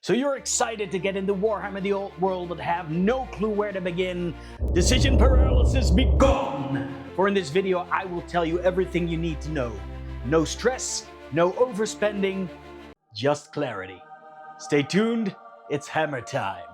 So you're excited to get into Warhammer the Old World but have no clue where to begin? Decision paralysis be gone! For in this video, I will tell you everything you need to know. No stress, no overspending, just clarity. Stay tuned, it's hammer time.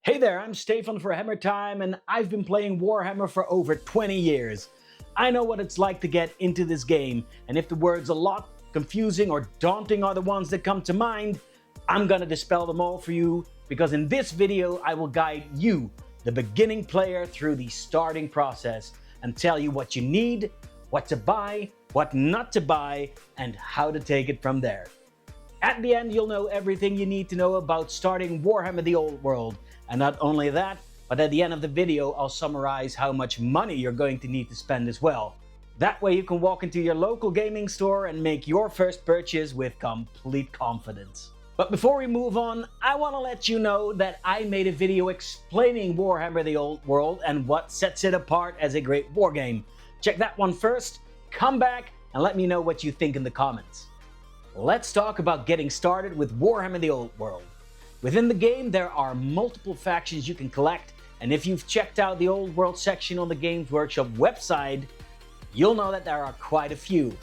Hey there, I'm Stefan for Hammer Time, and I've been playing Warhammer for over 20 years. I know what it's like to get into this game, and if the words a lot, confusing, or daunting are the ones that come to mind, I'm gonna dispel them all for you, because in this video I will guide you, the beginning player, through the starting process and tell you what you need, what to buy, what not to buy, and how to take it from there. At the end, you'll know everything you need to know about starting Warhammer the Old World, and not only that, but at the end of the video, I'll summarize how much money you're going to need to spend as well. That way you can walk into your local gaming store and make your first purchase with complete confidence. But before we move on, I want to let you know that I made a video explaining Warhammer the Old World and what sets it apart as a great wargame. Check that one first, come back and let me know what you think in the comments. Let's talk about getting started with Warhammer the Old World. Within the game, there are multiple factions you can collect, and if you've checked out the Old World section on the Games Workshop website, you'll know that there are quite a few.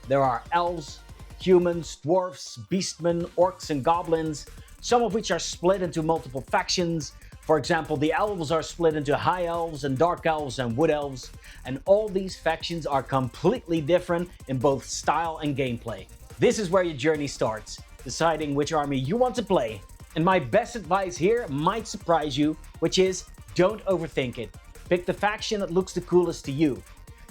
There are elves, humans, dwarfs, beastmen, orcs, and goblins, some of which are split into multiple factions. For example, the elves are split into high elves and dark elves and wood elves, and all these factions are completely different in both style and gameplay. This is where your journey starts, deciding which army you want to play. And my best advice here might surprise you, which is don't overthink it. Pick the faction that looks the coolest to you.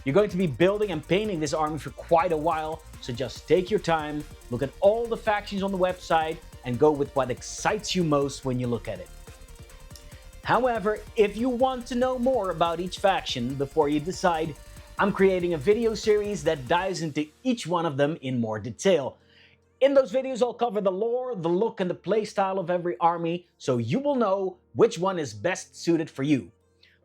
You're going to be building and painting this army for quite a while, so just take your time, look at all the factions on the website, and go with what excites you most when you look at it. However, if you want to know more about each faction before you decide, I'm creating a video series that dives into each one of them in more detail. In those videos, I'll cover the lore, the look, and the playstyle of every army, so you will know which one is best suited for you.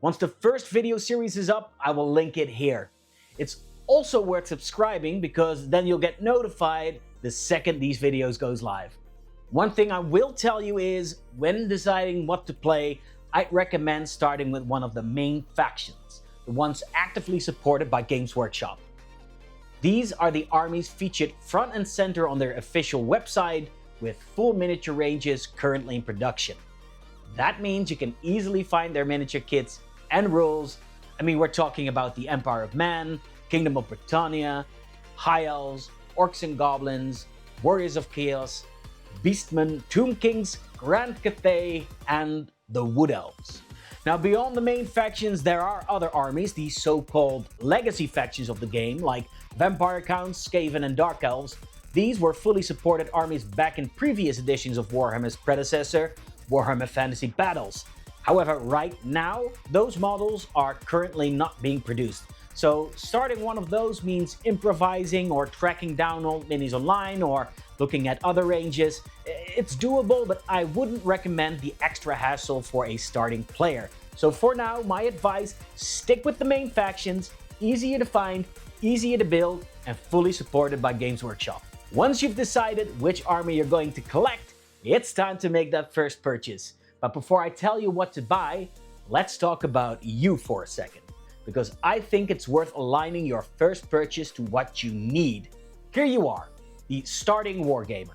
Once the first video series is up, I will link it here. It's also worth subscribing because then you'll get notified the second these videos goes live. One thing I will tell you is, when deciding what to play, I'd recommend starting with one of the main factions, the ones actively supported by Games Workshop. These are the armies featured front and center on their official website, with full miniature ranges currently in production. That means you can easily find their miniature kits and rules. I mean, we're talking about the Empire of Man, Kingdom of Britannia, High Elves, Orcs and Goblins, Warriors of Chaos, Beastmen, Tomb Kings, Grand Cathay, and the Wood Elves. Now, beyond the main factions, there are other armies, these so-called legacy factions of the game, like Vampire Counts, Skaven, and Dark Elves. These were fully supported armies back in previous editions of Warhammer's predecessor, Warhammer Fantasy Battles. However, right now, those models are currently not being produced. So starting one of those means improvising or tracking down old minis online or looking at other ranges. It's doable, but I wouldn't recommend the extra hassle for a starting player. So for now, my advice, stick with the main factions, easier to find, easier to build, and fully supported by Games Workshop. Once you've decided which army you're going to collect, it's time to make that first purchase. But before I tell you what to buy, let's talk about you for a second, because I think it's worth aligning your first purchase to what you need. Here you are, the starting wargamer.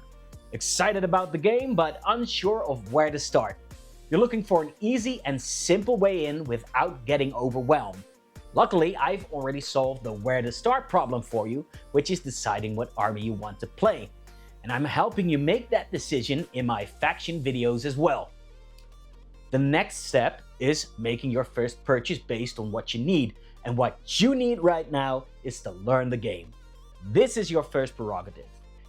Excited about the game, but unsure of where to start. You're looking for an easy and simple way in without getting overwhelmed. Luckily, I've already solved the where to start problem for you, which is deciding what army you want to play. And I'm helping you make that decision in my faction videos as well. The next step is making your first purchase based on what you need. And what you need right now is to learn the game. This is your first prerogative.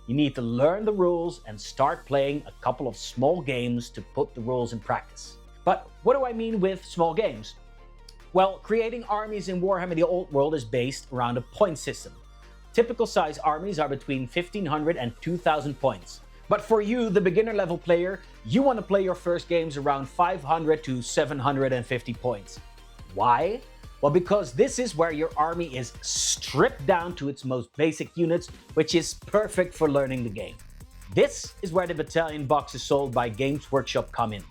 You need to learn the rules and start playing a couple of small games to put the rules in practice. But what do I mean with small games? Well, creating armies in Warhammer the Old World is based around a point system. Typical size armies are between 1500 and 2000 points. But for you, the beginner level player, you want to play your first games around 500 to 750 points. Why? Well, because this is where your army is stripped down to its most basic units, which is perfect for learning the game. This is where the battalion boxes sold by Games Workshop come in.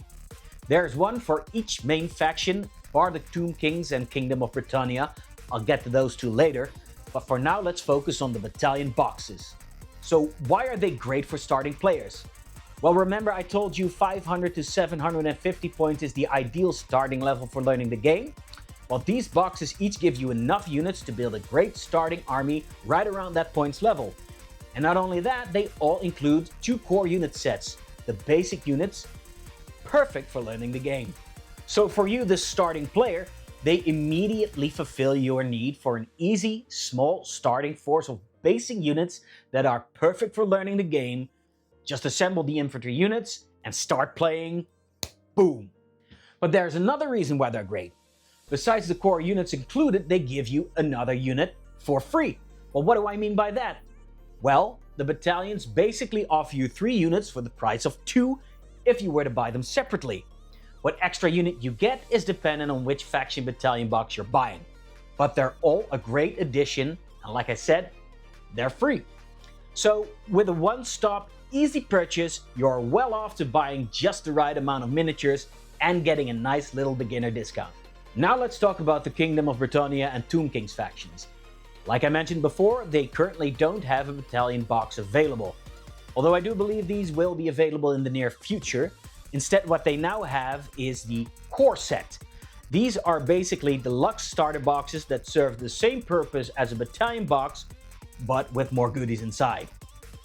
There's one for each main faction, bar the Tomb Kings and Kingdom of Britannia. I'll get to those two later, but for now let's focus on the battalion boxes. So why are they great for starting players? Well, remember I told you 500 to 750 points is the ideal starting level for learning the game? Well, these boxes each give you enough units to build a great starting army right around that points level. And not only that, they all include 2 core unit sets, the basic units, perfect for learning the game. So for you, the starting player, they immediately fulfill your need for an easy, small starting force of basic units that are perfect for learning the game. Just assemble the infantry units and start playing. Boom. But there's another reason why they're great. Besides the core units included, they give you another unit for free. Well, what do I mean by that? Well, the battalions basically offer you 3 units for the price of 2 if you were to buy them separately. What extra unit you get is dependent on which faction battalion box you're buying. But they're all a great addition, and like I said, they're free. So with a one-stop, easy purchase, you're well off to buying just the right amount of miniatures and getting a nice little beginner discount. Now let's talk about the Kingdom of Britannia and Tomb Kings factions. Like I mentioned before, they currently don't have a battalion box available. Although I do believe these will be available in the near future. Instead, what they now have is the core set. These are basically deluxe starter boxes that serve the same purpose as a battalion box, but with more goodies inside.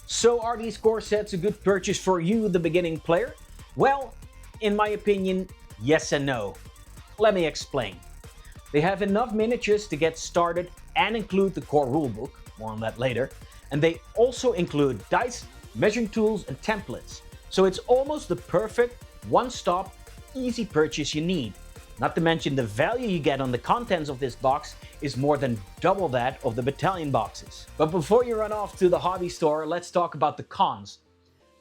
So are these core sets a good purchase for you, the beginning player? Well, in my opinion, yes and no. Let me explain. They have enough miniatures to get started and include the core rulebook, more on that later, and they also include dice, measuring tools, and templates. So it's almost the perfect, one-stop, easy purchase you need. Not to mention the value you get on the contents of this box is more than double that of the battalion boxes. But before you run off to the hobby store, let's talk about the cons.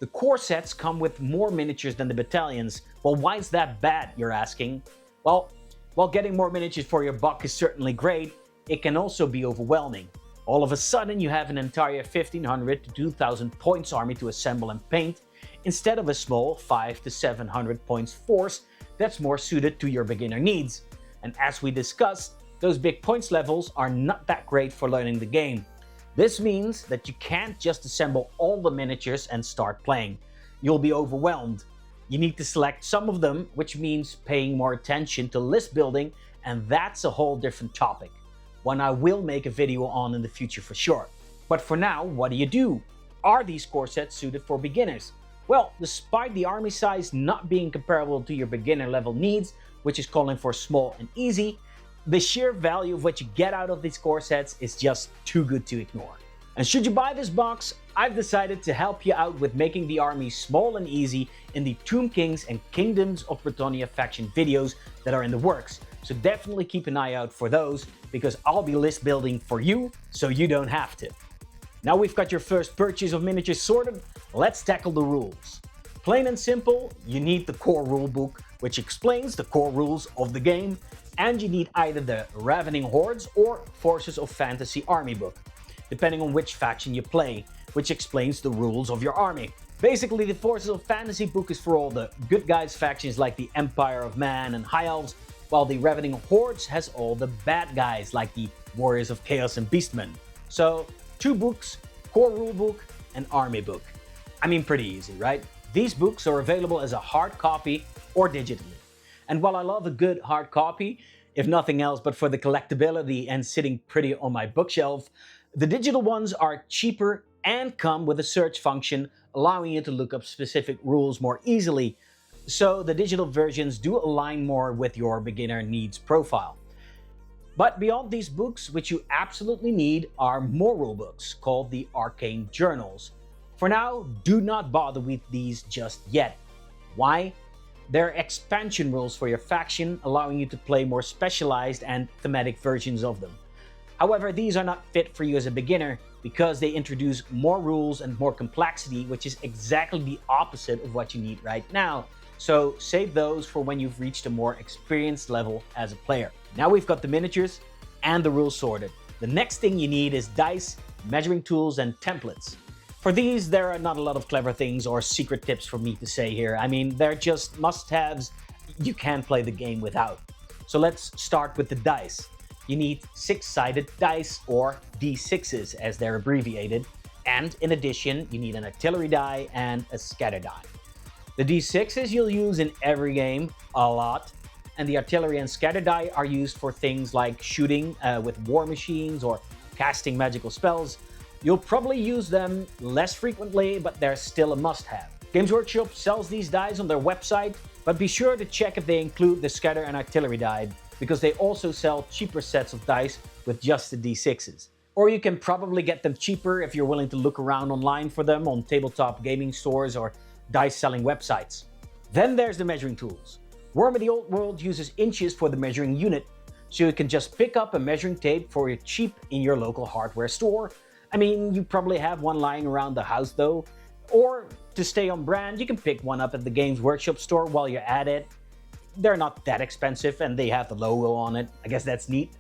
The core sets come with more miniatures than the battalions. Well, why is that bad, you're asking? Well, while getting more miniatures for your buck is certainly great, it can also be overwhelming. All of a sudden, you have an entire 1500 to 2000 points army to assemble and paint, instead of a small 500 to 700 points force that's more suited to your beginner needs. And as we discussed, those big points levels are not that great for learning the game. This means that you can't just assemble all the miniatures and start playing. You'll be overwhelmed. You need to select some of them, which means paying more attention to list building, and that's a whole different topic, one I will make a video on in the future for sure. But for now, what do? Are these core sets suited for beginners? Well, despite the army size not being comparable to your beginner level needs, which is calling for small and easy, the sheer value of what you get out of these core sets is just too good to ignore. And should you buy this box, I've decided to help you out with making the army small and easy in the Tomb Kings and Kingdoms of Britannia faction videos that are in the works. So definitely keep an eye out for those, because I'll be list building for you so you don't have to. Now we've got your first purchase of miniatures sorted, let's tackle the rules. Plain and simple, you need the core rulebook, which explains the core rules of the game, and you need either the Ravening Hordes or Forces of Fantasy army book, depending on which faction you play, which explains the rules of your army. Basically, the Forces of Fantasy book is for all the good guys factions like the Empire of Man and High Elves, while the Ravening Hordes has all the bad guys like the Warriors of Chaos and Beastmen. So, 2 books, core rulebook and army book. I mean, pretty easy, right? These books are available as a hard copy or digitally. And while I love a good hard copy, if nothing else but for the collectability and sitting pretty on my bookshelf, the digital ones are cheaper and come with a search function allowing you to look up specific rules more easily. So the digital versions do align more with your beginner needs profile. But beyond these books, which you absolutely need, are more rulebooks called the Arcane Journals. For now, do not bother with these just yet. Why? They're expansion rules for your faction, allowing you to play more specialized and thematic versions of them. However, these are not fit for you as a beginner because they introduce more rules and more complexity, which is exactly the opposite of what you need right now. So save those for when you've reached a more experienced level as a player. Now we've got the miniatures and the rules sorted. The next thing you need is dice, measuring tools, and templates. For these, there are not a lot of clever things or secret tips for me to say here. I mean, they're just must-haves you can't play the game without. So let's start with the dice. You need 6-sided dice, or D6s as they're abbreviated, and in addition, you need an artillery die and a scatter die. The D6s you'll use in every game, a lot, and the artillery and scatter die are used for things like shooting with war machines or casting magical spells. You'll probably use them less frequently, but they're still a must-have. Games Workshop sells these dies on their website, but be sure to check if they include the scatter and artillery die, because they also sell cheaper sets of dice with just the D6s. Or you can probably get them cheaper if you're willing to look around online for them on tabletop gaming stores or dice selling websites. Then there's the measuring tools. Warhammer the Old World uses inches for the measuring unit, so you can just pick up a measuring tape for your cheap in your local hardware store. I mean, you probably have one lying around the house though. Or to stay on brand, you can pick one up at the Games Workshop store while you're at it. They're not that expensive and they have the logo on it. I guess that's neat.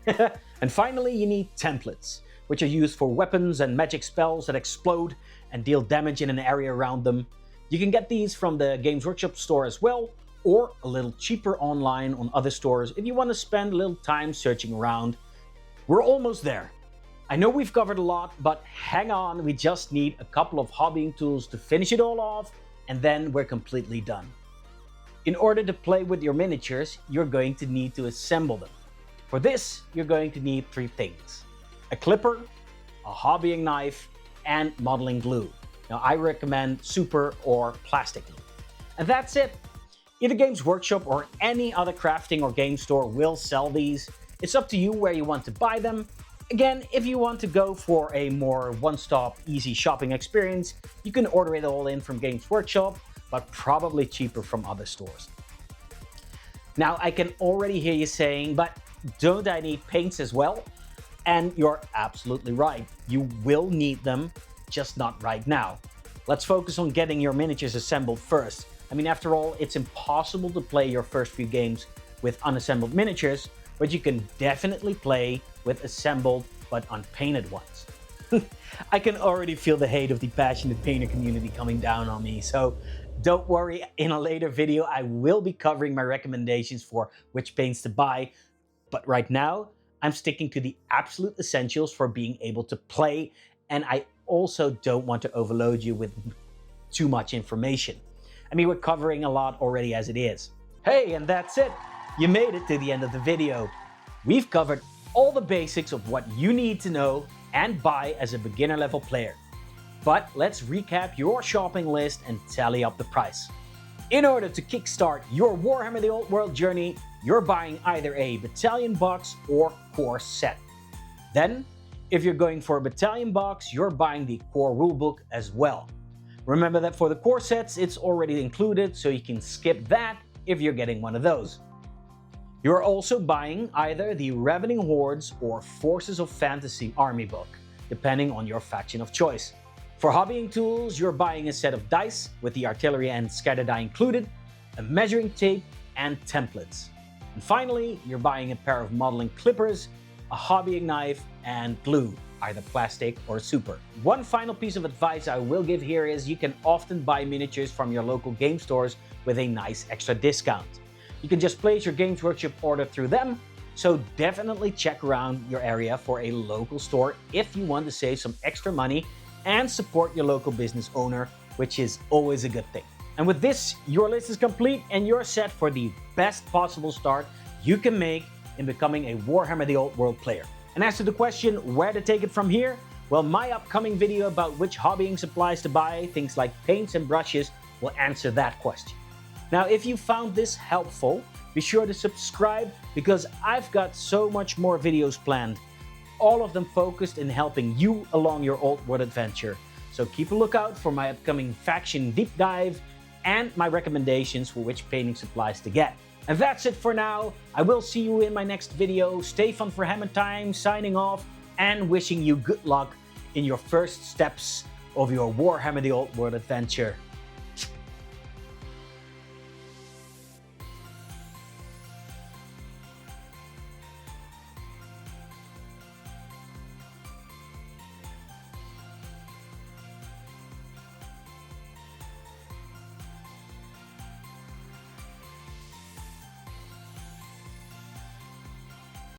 And finally, you need templates, which are used for weapons and magic spells that explode and deal damage in an area around them. You can get these from the Games Workshop store as well, or a little cheaper online on other stores if you want to spend a little time searching around. We're almost there. I know we've covered a lot, but hang on, we just need a couple of hobbying tools to finish it all off, and then we're completely done. In order to play with your miniatures, you're going to need to assemble them. For this, you're going to need 3 things: a clipper, a hobbying knife, and modeling glue. Now, I recommend super or plastic glue. And that's it. Either Games Workshop or any other crafting or game store will sell these. It's up to you where you want to buy them. Again, if you want to go for a more one-stop, easy shopping experience, you can order it all in from Games Workshop, but probably cheaper from other stores. Now, I can already hear you saying, but don't I need paints as well? And you're absolutely right. You will need them, just not right now. Let's focus on getting your miniatures assembled first. I mean, after all, it's impossible to play your first few games with unassembled miniatures, but you can definitely play with assembled but unpainted ones. I can already feel the hate of the passionate painter community coming down on me, so don't worry, in a later video I will be covering my recommendations for which paints to buy, but right now I'm sticking to the absolute essentials for being able to play, and I also don't want to overload you with too much information. I mean, we're covering a lot already as it is. Hey, and that's it! You made it to the end of the video. We've covered all the basics of what you need to know and buy as a beginner level player. But let's recap your shopping list and tally up the price. In order to kickstart your Warhammer the Old World journey, you're buying either a battalion box or core set. Then, if you're going for a battalion box, you're buying the core rulebook as well. Remember that for the core sets, it's already included, so you can skip that if you're getting one of those. You're also buying either the Ravening Hordes or Forces of Fantasy army book, depending on your faction of choice. For hobbying tools, you're buying a set of dice with the artillery and scatter die included, a measuring tape, and templates. And finally, you're buying a pair of modeling clippers, a hobbying knife, and glue, either plastic or super. One final piece of advice I will give here is you can often buy miniatures from your local game stores with a nice extra discount. You can just place your Games Workshop order through them, so definitely check around your area for a local store if you want to save some extra money and support your local business owner, which is always a good thing. And with this, your list is complete and you're set for the best possible start you can make in becoming a Warhammer the Old World player. And as to the question where to take it from here, well, my upcoming video about which hobbying supplies to buy, things like paints and brushes, will answer that question. Now, if you found this helpful, be sure to subscribe because I've got so much more videos planned, all of them focused in helping you along your Old World adventure. So keep a lookout for my upcoming faction deep dive and my recommendations for which painting supplies to get. And that's it for now. I will see you in my next video. Stay fun for Hammer Time, signing off and wishing you good luck in your first steps of your Warhammer the Old World adventure.